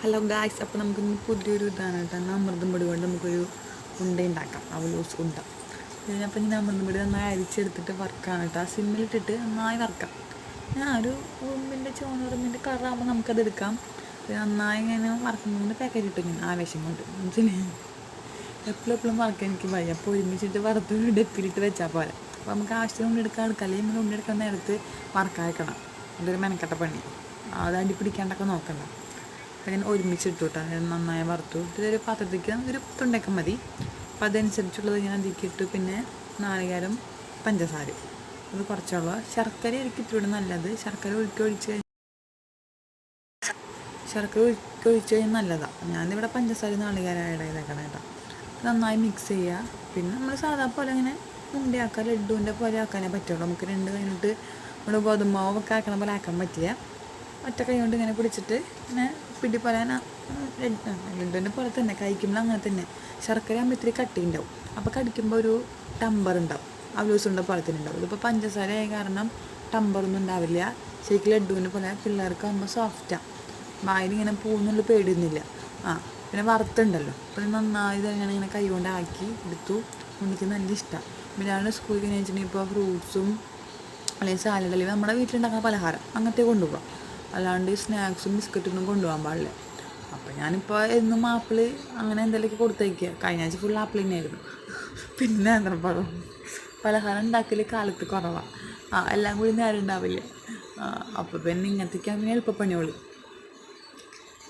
Hello guys, അപ്പോൾ നമുക്കിന്ന് പുതിയൊരു ഇതാണ് കേട്ടോ. അമൃതം പൊടി കൊണ്ട് നമുക്കൊരു ഉണ്ട ഉണ്ടാക്കാം, അവലോസ് ഉണ്ട. ഇതിനപ്പോൾ ഇങ്ങനെ അമൃതം പൊടി നന്നായി അരിച്ചെടുത്തിട്ട് വറുക്കാണ് കേട്ടോ. സിമ്മിലിട്ടിട്ട് നന്നായി വറുക്കാം. ഞാൻ ഒരു ഉറുമ്പിൻ്റെ ചോന്നുറുമ്പിൻ്റെ കളറാകുമ്പോൾ നമുക്കത് എടുക്കാം. നന്നായി ഇങ്ങനെ വറുക്കുന്നതിൻ്റെ പാക്കറ്റ് ഇട്ടു ഞാൻ ആവേശം കൊണ്ട് മനസ്സിലായി. എപ്പോഴും വറുക്കാൻ എനിക്ക് ഭയം. അപ്പോൾ ഒരുമിച്ചിട്ട് വറുത്ത് ഡെപ്പിലിട്ട് വെച്ചാൽ പോലെ. അപ്പോൾ നമുക്ക് ആവശ്യത്തിന് ഉണ്ടെടുക്കാൻ എടുക്കാം, അല്ലെങ്കിൽ നമ്മൾ ഉണ്ടെടുക്കാൻ നേരത്ത് വറുക്കാൻ വെക്കണം. അതൊരു മെനക്കെട്ട പണി. അത് അടി പിടിക്കാണ്ടൊക്കെ നോക്കണ്ട. അപ്പം ഞാൻ ഒരുമിച്ചിട്ടു കേട്ടോ. നന്നായി വറുത്തു. ഇതൊരു പാത്രത്തേക്ക് ഒരു തുണ്ടൊക്കെ മതി. അപ്പം അതനുസരിച്ചുള്ളത് ഞാൻ അതിക്കിട്ടു. പിന്നെ നാളികേരം, പഞ്ചസാര അത് കുറച്ചുള്ള ശർക്കര ഇരിക്കിട്ടൂടെ നല്ലത്. ശർക്കര ഒഴിച്ച് കഴിഞ്ഞാൽ നല്ലതാണ്. ഞാനിവിടെ പഞ്ചസാര നാളികേരം ആഡ് ചെയ്തേക്കണം കേട്ടോ. നന്നായി മിക്സ് ചെയ്യുക. പിന്നെ നമ്മൾ സാധാ പോലെ ഇങ്ങനെ ഉണ്ടയാക്കുക, ലഡുവിൻ്റെ പോലെ ആക്കാനേ പറ്റുള്ളൂ. നമുക്ക് രണ്ട് കഴിഞ്ഞിട്ട് നമ്മൾ ഗോതമ്പാവൊക്കെ ആക്കണ പോലെ ആക്കാൻ പറ്റില്ല. ഒറ്റ കൈ കൊണ്ട് ഇങ്ങനെ പിടിച്ചിട്ട് ഇങ്ങനെ പോലെ ലഡുവിൻ്റെ പോലെ തന്നെ കഴിക്കുമ്പോൾ അങ്ങനെ തന്നെ. ശർക്കര ആകുമ്പോൾ ഇത്തിരി കട്ടി ഉണ്ടാവും. അപ്പോൾ കടിക്കുമ്പോൾ ഒരു ടമ്പർ ഉണ്ടാവും, അവലോസുണ്ട പോലെ തന്നെ ഉണ്ടാവും. ഇതിപ്പോൾ പഞ്ചസാര ആയ കാരണം ടമ്പറൊന്നും ഉണ്ടാവില്ല. ശരിക്കും ലഡുവിൻ്റെ പോലെ പിള്ളേർക്ക് ആകുമ്പോൾ സോഫ്റ്റാണ്. വായിലിങ്ങനെ പോകുന്നുള്ള പേടിയൊന്നുമില്ല. പിന്നെ വറുത്തുണ്ടല്ലോ. അപ്പോൾ നന്നായി ഇതെങ്ങനെ ഇങ്ങനെ കൈ കൊണ്ട് ആക്കി എടുത്തു. എനിക്ക് നല്ല ഇഷ്ടമാണ്. പിന്നെ ഞാൻ സ്കൂളിൽ കഴിഞ്ഞ് വെച്ചിട്ടുണ്ടെങ്കിൽ ഇപ്പോൾ ഫ്രൂട്ട്സും അല്ലെങ്കിൽ സാലഡ് അല്ലെങ്കിൽ നമ്മുടെ വീട്ടിലുണ്ടാക്കുന്ന പലഹാരം അങ്ങനത്തെ കൊണ്ടുപോകാം. അല്ലാണ്ട് സ്നാക്സും ബിസ്ക്കറ്റൊന്നും കൊണ്ടുപോകാൻ പാടില്ല. അപ്പോൾ ഞാനിപ്പോൾ എന്നും ആപ്പിൾ അങ്ങനെ എന്തെങ്കിലുമൊക്കെ കൊടുത്തയക്കുക. കഴിഞ്ഞ ആഴ്ച ഫുൾ ആപ്പിൾ തന്നെയായിരുന്നു. പിന്നെ നേന്ത്രപ്പഴം. പലഹാരം ഉണ്ടാക്കൽ കാലത്ത് കുറവാണ്. എല്ലാം കൂടി നേരം ഉണ്ടാവില്ല. അപ്പോൾ പിന്നെ ഇങ്ങനത്തേക്കാണ് പിന്നെ എളുപ്പപ്പണിയോളി.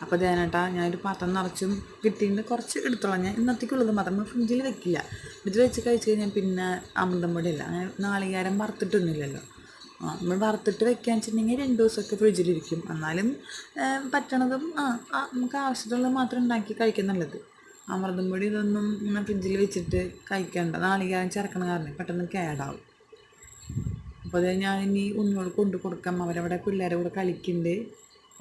അപ്പോൾ ദേനേട്ടാ ഞാനൊരു പാത്രം നിറച്ചും കിട്ടിയിട്ട് കുറച്ച് എടുത്തോളാം. ഞാൻ ഇന്നത്തേക്കുള്ളത് മാത്രം നമ്മൾ ഫ്രിഡ്ജിൽ വെക്കില്ല. ഫ്രിഡ്ജിൽ വെച്ച് കഴിച്ച് കഴിഞ്ഞാൽ പിന്നെ അമൃതം പൊടിയില്ല. അങ്ങനെ നാളികേരം വറുത്തിട്ടൊന്നുമില്ലല്ലോ. നമ്മൾ വറുത്തിട്ട് വെക്കുകയെന്ന് വെച്ചിട്ടുണ്ടെങ്കിൽ 2 ദിവസമൊക്കെ ഫ്രിഡ്ജിലിരിക്കും. എന്നാലും പറ്റണതും നമുക്ക് ആവശ്യത്തിനുള്ളത് മാത്രം ഉണ്ടാക്കി കഴിക്കാൻ നല്ലത്. അമൃതം പൊടി ഇതൊന്നും ഇങ്ങനെ ഫ്രിഡ്ജിൽ വെച്ചിട്ട് കഴിക്കേണ്ട. നാളികേരം ചേർക്കണ കാരണം പെട്ടെന്ന് കേടാവും. അപ്പോൾ അത് ഞാനിനി ഉണ്ണിയോട് കൊണ്ട് കൊടുക്കാം. അവരവിടെ പിള്ളേരെ കൂടെ കളിക്കുന്നുണ്ട്.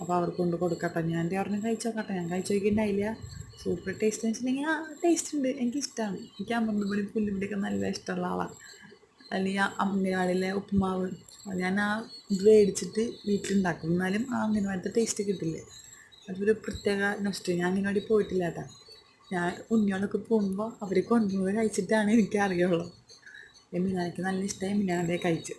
അപ്പോൾ അവർക്ക് കൊണ്ട് കൊടുക്കട്ടെ. ഞാൻ പറഞ്ഞ് കഴിച്ച് നോക്കട്ടെ. ഞാൻ കഴിച്ച് നോക്കിയിട്ടുണ്ടായില്ല. സൂപ്പർ ടേസ്റ്റ് എന്ന് വെച്ചിട്ടുണ്ടെങ്കിൽ ടേസ്റ്റ് ഉണ്ട്. എനിക്കിഷ്ടമാണ്. എനിക്ക് അമൃതം പൊടി പുല്ലുപൊടിയൊക്കെ നല്ല ഇഷ്ടമുള്ള ആളാണ്. അല്ലെങ്കിൽ അംഗനവാടിയിലെ ഉപ്പുമാവ് ഞാൻ ഇത് മേടിച്ചിട്ട് വീട്ടിലുണ്ടാക്കും. എന്നാലും അംഗനവാടിത്തെ ടേസ്റ്റ് കിട്ടില്ല. അതൊരു പ്രത്യേക നഷ്ടം. ഞാൻ അംഗനവാടി പോയിട്ടില്ല കേട്ടോ. ഞാൻ ഉണ്ണിയോടൊക്കെ പോകുമ്പോൾ അവർ കൊണ്ടുപോയി കഴിച്ചിട്ടാണ് എനിക്ക് അറിയുള്ളൂ. എനിക്ക് നല്ല ഇഷ്ടമായി. ഞാൻ അതേ കഴിച്ചു.